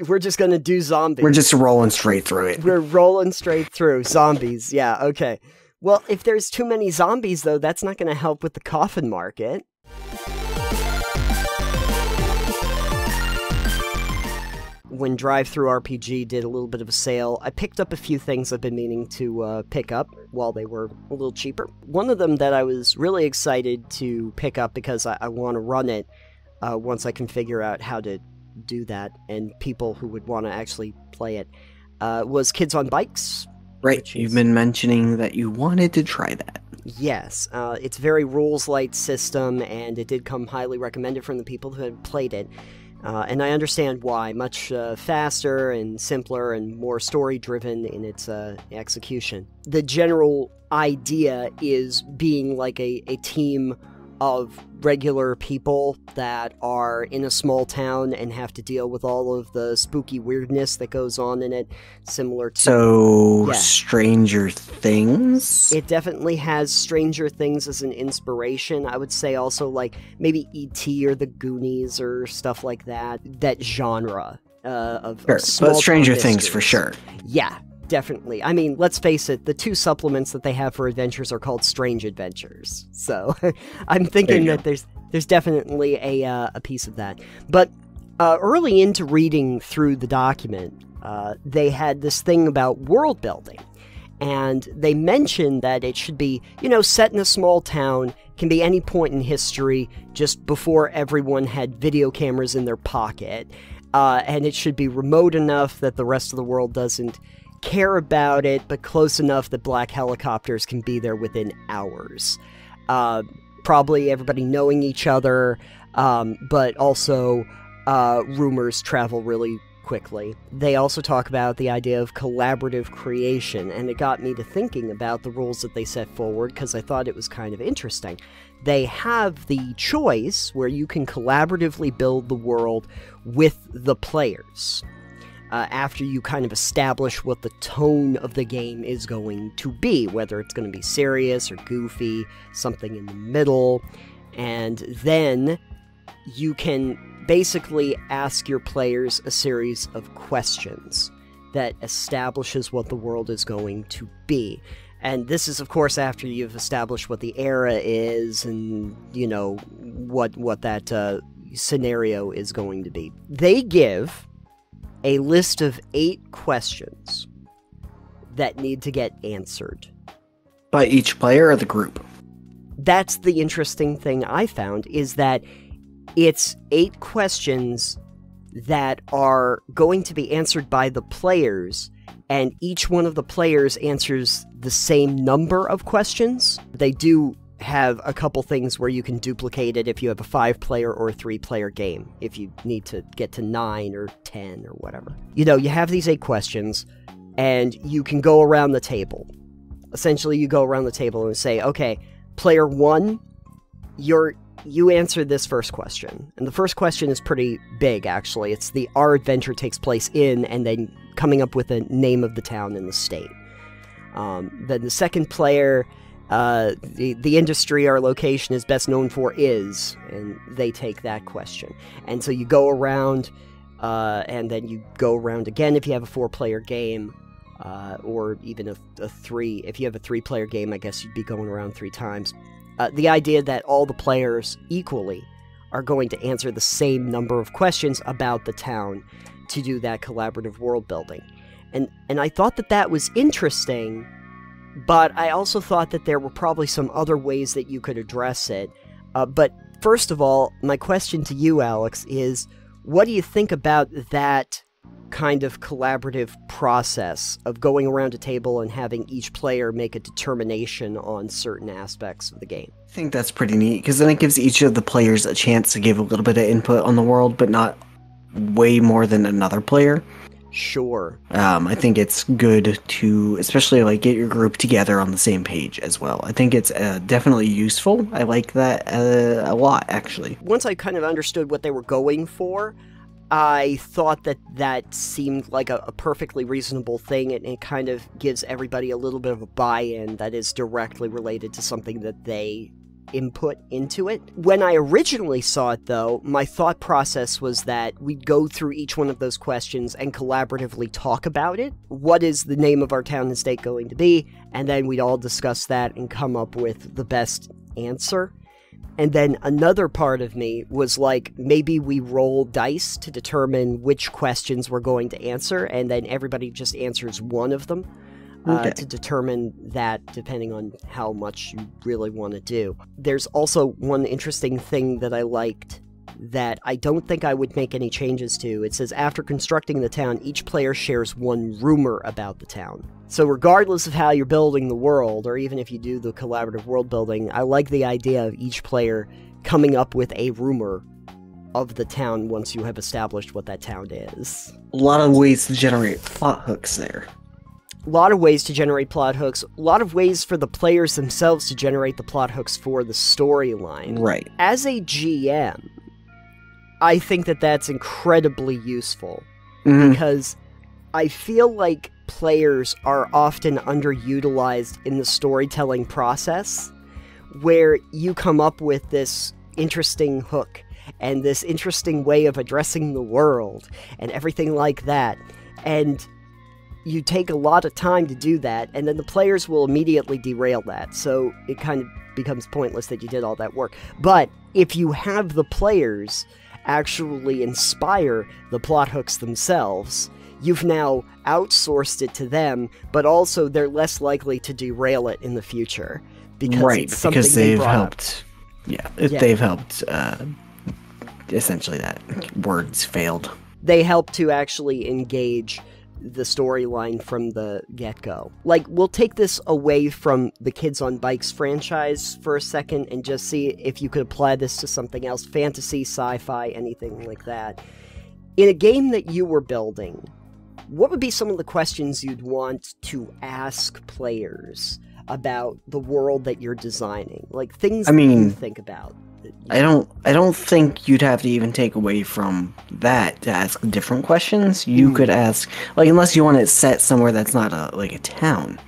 We're just gonna do zombies. We're just rolling straight through it. We're rolling straight through. Zombies, yeah, okay. Well, if there's too many zombies, though, that's not gonna help with the coffin market. When TTRPG did a little bit of a sale, I picked up a few things I've been meaning to pick up while they were a little cheaper. One of them that I was really excited to pick up because I want to run it once I can figure out how to do that, and people who would want to actually play it, was Kids on Bikes. Right, you've been mentioning that you wanted to try that. Yes, it's very rules-light system, and it did come highly recommended from the people who had played it. And I understand why. Much faster and simpler and more story-driven in its execution. The general idea is being like a team of regular people that are in a small town and have to deal with all of the spooky weirdness that goes on in it, similar to... So, yeah. Stranger Things? It definitely has Stranger Things as an inspiration. I would say also, like, maybe E.T. or The Goonies or stuff like that. That genre of small but Stranger Things mysteries. For sure. Yeah. Definitely. I mean, let's face it, the two supplements that they have for adventures are called Strange Adventures. So I'm thinking that there's definitely a piece of that. But early into reading through the document, they had this thing about world building. And they mentioned that it should be, set in a small town, can be any point in history, just before everyone had video cameras in their pocket. And it should be remote enough that the rest of the world doesn't care about it, but close enough that black helicopters can be there within hours. Probably everybody knowing each other, but also rumors travel really quickly. They also talk about the idea of collaborative creation, and it got me to thinking about the rules that they set forward, because I thought it was kind of interesting. They have the choice where you can collaboratively build the world with the players. After you kind of establish what the tone of the game is going to be, whether it's going to be serious or goofy, something in the middle, and then you can basically ask your players a series of questions that establishes what the world is going to be. And this is, of course, after you've established what the era is and, what that scenario is going to be. They give a list of 8 questions that need to get answered. By each player or the group? That's the interesting thing I found, is that it's 8 questions that are going to be answered by the players, and each one of the players answers the same number of questions. They do have a couple things where you can duplicate it if you have a 5-player or a 3-player game, if you need to get to 9 or 10 or whatever. You have these 8 questions, and you can go around the table. Essentially, you go around the table and say, okay, player 1, you answer this first question. And the first question is pretty big, actually. It's our adventure takes place in, and then coming up with a name of the town and the state. Then the second player... the industry or location is best known for is, and they take that question. And so you go around, and then you go around again if you have a 4-player game, or even a 3. If you have a 3-player game, I guess you'd be going around 3 times. The idea that all the players equally are going to answer the same number of questions about the town to do that collaborative world building. And I thought that was interesting, but I also thought that there were probably some other ways that you could address it. But first of all, my question to you, Alex, is what do you think about that kind of collaborative process of going around a table and having each player make a determination on certain aspects of the game? I think that's pretty neat, because then it gives each of the players a chance to give a little bit of input on the world, but not way more than another player. Sure. I think it's good to, especially get your group together on the same page as well. I think it's definitely useful. I like that a lot, actually. Once I kind of understood what they were going for, I thought that seemed like a perfectly reasonable thing, and it kind of gives everybody a little bit of a buy-in that is directly related to something that they input into it. When I originally saw it, though, my thought process was that we'd go through each one of those questions and collaboratively talk about it. What is the name of our town and state going to be? And then we'd all discuss that and come up with the best answer. And then another part of me was like, maybe we roll dice to determine which questions we're going to answer, and then everybody just answers one of them. To determine that, depending on how much you really want to do. There's also one interesting thing that I liked that I don't think I would make any changes to. It says, after constructing the town, each player shares one rumor about the town. So regardless of how you're building the world, or even if you do the collaborative world building, I like the idea of each player coming up with a rumor of the town once you have established what that town is. A lot of ways to generate plot hooks there. A lot of ways to generate plot hooks, a lot of ways for the players themselves to generate the plot hooks for the storyline. Right. As a GM, I think that that's incredibly useful, because I feel like players are often underutilized in the storytelling process, where you come up with this interesting hook, and this interesting way of addressing the world, and everything like that, and you take a lot of time to do that, and then the players will immediately derail that, so it kind of becomes pointless that you did all that work. But if you have the players actually inspire the plot hooks themselves, you've now outsourced it to them, but also they're less likely to derail it in the future. Because they've helped. They've helped, essentially that words failed. They help to actually engage the storyline from the get-go. Like, we'll take this away from the Kids on Bikes franchise for a second and just see if you could apply this to something else. Fantasy, sci-fi, anything like that. In a game that you were building, what would be some of the questions you'd want to ask players about the world that you're designing? Like, things that you think about. I don't think you'd have to even take away from that to ask different questions. You could ask, like, unless you want it set somewhere that's not a town.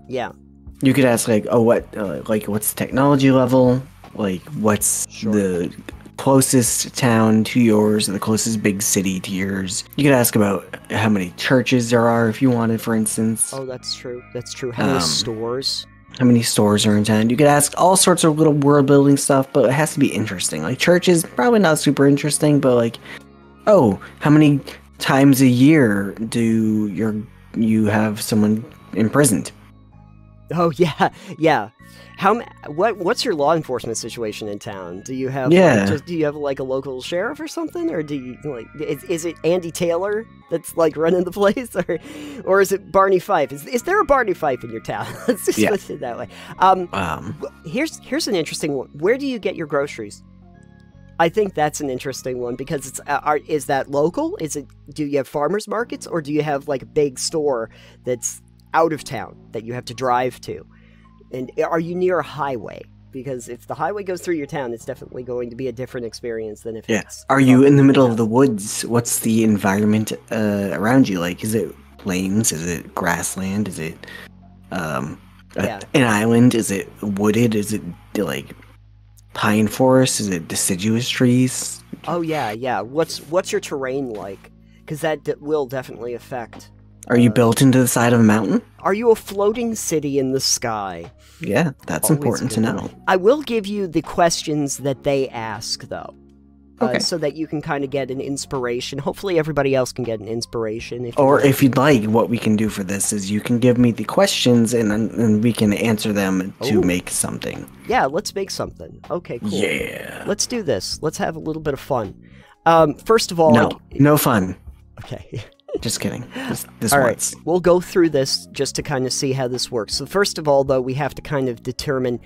Yeah. You could ask, like, oh, what's the technology level? Like, what's the closest town to yours, or the closest big city to yours? You could ask about how many churches there are, if you wanted, for instance. Oh, that's true. That's true. How many stores? How many stores are in town? You could ask all sorts of little world building stuff, but it has to be interesting. Like, churches, probably not super interesting, but like, oh, how many times a year do you have someone imprisoned? Oh yeah, yeah. What's your law enforcement situation in town? Do you have do you have like a local sheriff or something, or do you like is it Andy Taylor that's like running the place, or is it Barney Fife? Is there a Barney Fife in your town? Let's just put it that way. Here's an interesting one. Where do you get your groceries? I think that's an interesting one, because it's is that local? Do you have farmers markets, or do you have like a big store that's out of town that you have to drive to? And are you near a highway? Because if the highway goes through your town, it's definitely going to be a different experience than if it's... Are you in the middle of the woods? What's the environment around you like? Is it plains? Is it grassland? Is it an island? Is it wooded? Is it like pine forest? Is it deciduous trees? Oh yeah. What's your terrain like? Because that will definitely affect... Are you built into the side of a mountain? Are you a floating city in the sky? Yeah, that's important to know. I will give you the questions that they ask, though. So that you can kind of get an inspiration. Hopefully everybody else can get an inspiration. If you'd like, what we can do for this is you can give me the questions and we can answer them to make something. Yeah, let's make something. Okay, cool. Yeah. Let's do this. Let's have a little bit of fun. First of all... No fun. Okay. Just kidding. This all once. Right, we'll go through this just to kind of see how this works. So first of all, though, we have to kind of determine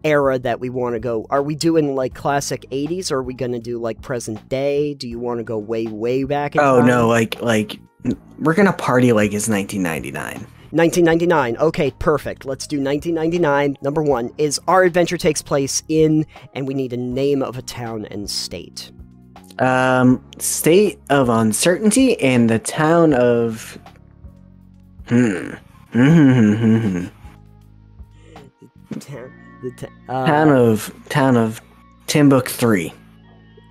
era that we want to go. Are we doing like classic 80s, or are we going to do like present day? Do you want to go way, way back in time? Oh, no, like we're going to party like it's 1999. 1999. Okay, perfect. Let's do 1999. Number one is our adventure takes place in, and we need a name of a town and state. State of uncertainty and the town of... Town of Timbuk3.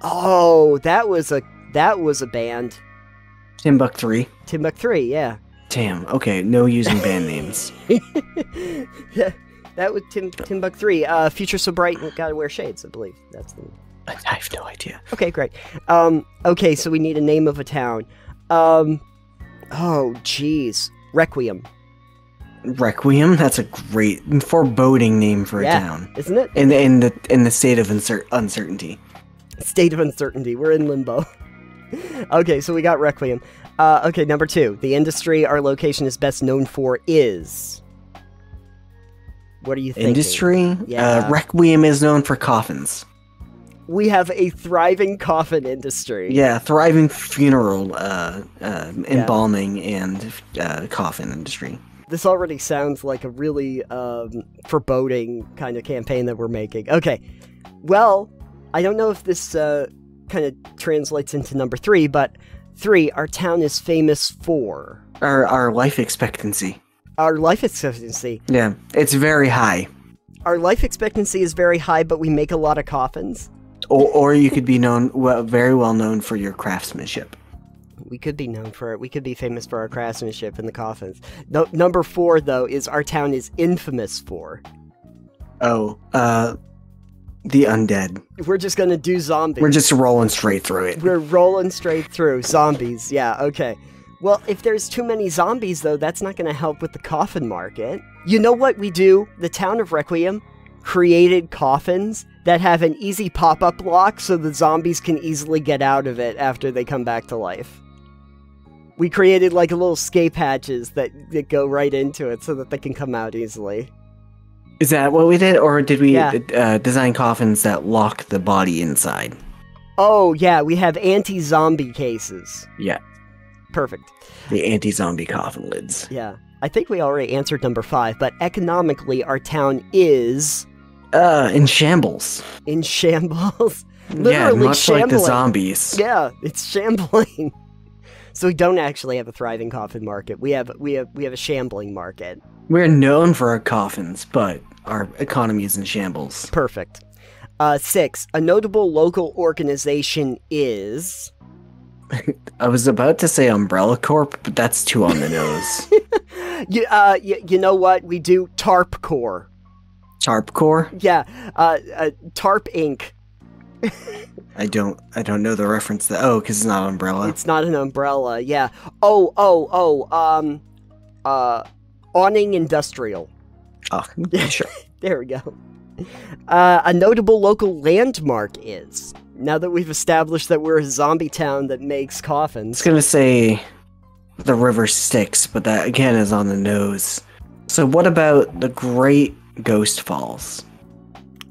Oh, that was a band. Timbuk3. Timbuk3, yeah. Damn. Okay, no using band names. That was Timbuk3. Future So Bright and Gotta Wear Shades, I believe. That's the. I have no idea. Okay, great. Okay, so we need a name of a town. Oh, jeez. Requiem. Requiem? That's a great, foreboding name for a town. Isn't it? In the state of uncertainty. State of uncertainty. We're in limbo. Okay, so we got Requiem. Okay, number 2. The industry our location is best known for is... What are you thinking? Industry? Yeah. Requiem is known for coffins. We have a thriving coffin industry. Yeah, thriving funeral, embalming and coffin industry. This already sounds like a really foreboding kind of campaign that we're making. Okay, well, I don't know if this kind of translates into number 3, but 3, our town is famous for... Our life expectancy. Our life expectancy. Yeah, it's very high. Our life expectancy is very high, but we make a lot of coffins. Or you could be very well known for your craftsmanship. We could be known for it. We could be famous for our craftsmanship in the coffins. No, number 4, though, is our town is infamous for. Oh, the undead. We're just gonna do zombies. We're just rolling straight through it. We're rolling straight through. Zombies, yeah, okay. Well, if there's too many zombies, though, that's not gonna help with the coffin market. You know what we do? The town of Requiem created coffins that have an easy pop-up lock so the zombies can easily get out of it after they come back to life. We created like little escape hatches that go right into it so that they can come out easily. Is that what we did, or did we design coffins that lock the body inside? Oh, yeah, we have anti-zombie cases. Yeah. Perfect. The anti-zombie coffin lids. Yeah. I think we already answered number 5, but economically, our town is... in shambles. In shambles? Literally yeah, much shambling. like the zombies. Yeah, it's shambling. So we don't actually have a thriving coffin market. We have a shambling market. We're known for our coffins, but our economy is in shambles. Perfect. 6. A notable local organization is... I was about to say Umbrella Corp, but that's too on the nose. You know what? We do TARP Corps. TARP Corps? Yeah, TARP Inc. I don't know the reference to because it's not umbrella. It's not an umbrella, yeah. Awning Industrial. Oh, sure. There we go. A notable local landmark is, now that we've established that we're a zombie town that makes coffins. I was gonna say the River Styx, but that again is on the nose. So what about the Great Ghost Falls?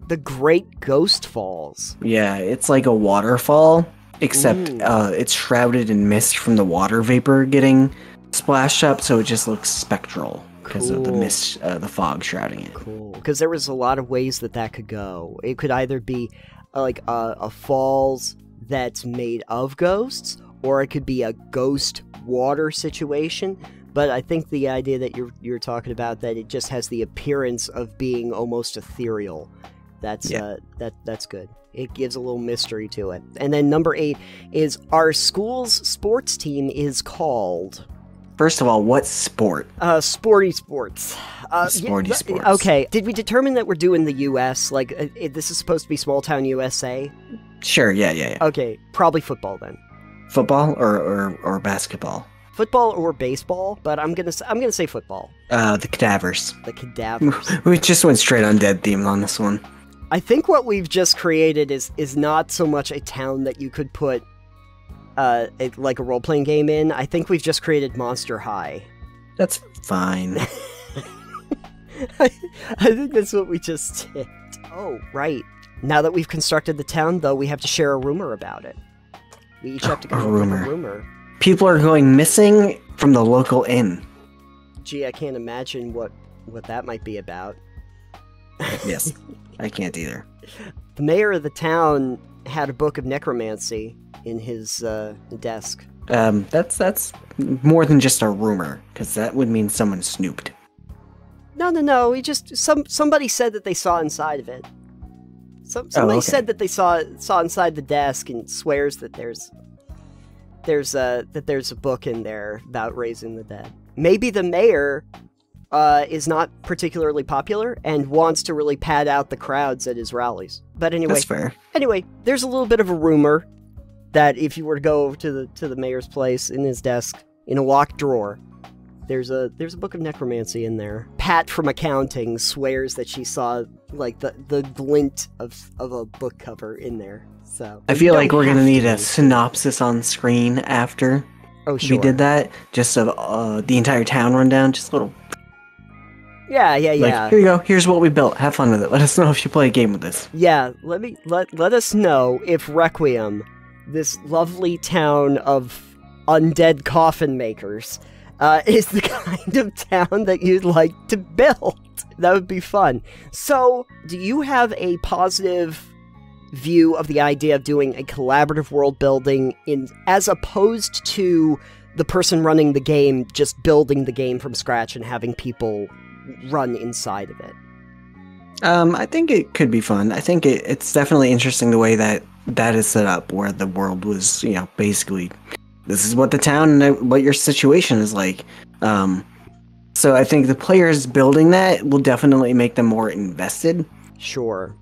The Great Ghost Falls. Yeah, it's like a waterfall, except it's shrouded in mist from the water vapor getting splashed up, so it just looks spectral because of the mist, the fog shrouding it. Cool, because there was a lot of ways that could go. It could either be like a falls that's made of ghosts, or it could be a ghost water situation. But I think the idea that you're talking about, that it just has the appearance of being almost ethereal. That's good. It gives a little mystery to it. And then number 8 is our school's sports team is called... First of all, what sport? Sporty sports. Sporty sports. Okay, did we determine that we're doing the U.S.? Like, this is supposed to be small town USA? Sure, yeah. Okay, probably football then. Football or basketball? Football or baseball, but I'm gonna say football. The cadavers. The cadavers. We just went straight on dead theme on this one. I think what we've just created is not so much a town that you could put like a role-playing game in. I think we've just created Monster High. That's fine. I think that's what we just did. Oh, right. Now that we've constructed the town, though, we have to share a rumor about it. We each have to come up with a rumor. People are going missing from the local inn. Gee, I can't imagine what that might be about. Yes, I can't either. The mayor of the town had a book of necromancy in his desk. That's more than just a rumor, because that would mean someone snooped. No. We just somebody said that they saw inside of it. Somebody said that they saw inside the desk and swears that there's a book in there about raising the dead. Maybe the mayor is not particularly popular and wants to really pad out the crowds at his rallies. But anyway, that's fair. Anyway, there's a little bit of a rumor that if you were to go to the mayor's place, in his desk, in a locked drawer, there's a book of necromancy in there. Pat from accounting swears that she saw like the glint of a book cover in there. So I feel like we're gonna need a synopsis on screen after we did that, just of the entire town rundown, just a little. Yeah. Like, here you go. Here's what we built. Have fun with it. Let us know if you play a game with this. Yeah, let us know if Requiem, this lovely town of undead coffin makers, is the kind of town that you'd like to build. That would be fun. So, do you have a positive view of the idea of doing a collaborative world building as opposed to the person running the game just building the game from scratch and having people run inside of it? I think it could be fun. I think it's definitely interesting the way that is set up, where the world was, basically, this is what the town and what your situation is like. So I think the players building that will definitely make them more invested. Sure.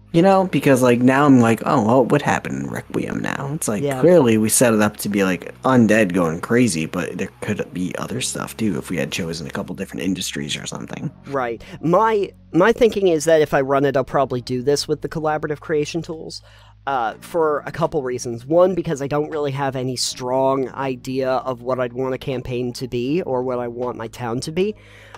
Because like now I'm like, oh, well, what happened in Requiem now? It's like, clearly we set it up to be like undead going crazy, but there could be other stuff too if we had chosen a couple different industries or something. Right. My thinking is that if I run it, I'll probably do this with the collaborative creation tools. For a couple reasons. One, because I don't really have any strong idea of what I'd want a campaign to be or what I want my town to be.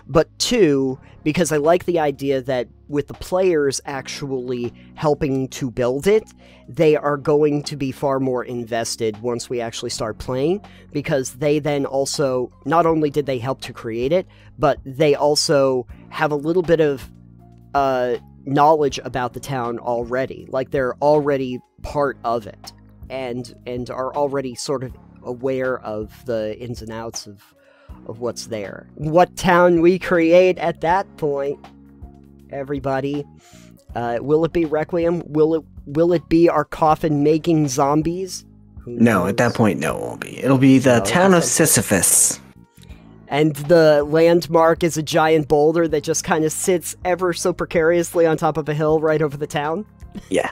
But two, because I like the idea that with the players actually helping to build it, they are going to be far more invested once we actually start playing, because they then also, not only did they help to create it, but they also have a little bit of knowledge about the town already. Like, they're already part of it and are already sort of aware of the ins and outs of what's there. What town we create at that point, everybody? Will it be Requiem? Will it be our coffin-making zombies? No, at that point, no, it won't be. It'll be the town of Sisyphus. And the landmark is a giant boulder that just kind of sits ever so precariously on top of a hill right over the town? Yeah.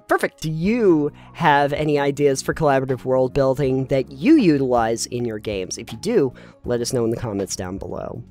Perfect. Do you have any ideas for collaborative world building that you utilize in your games? If you do, let us know in the comments down below.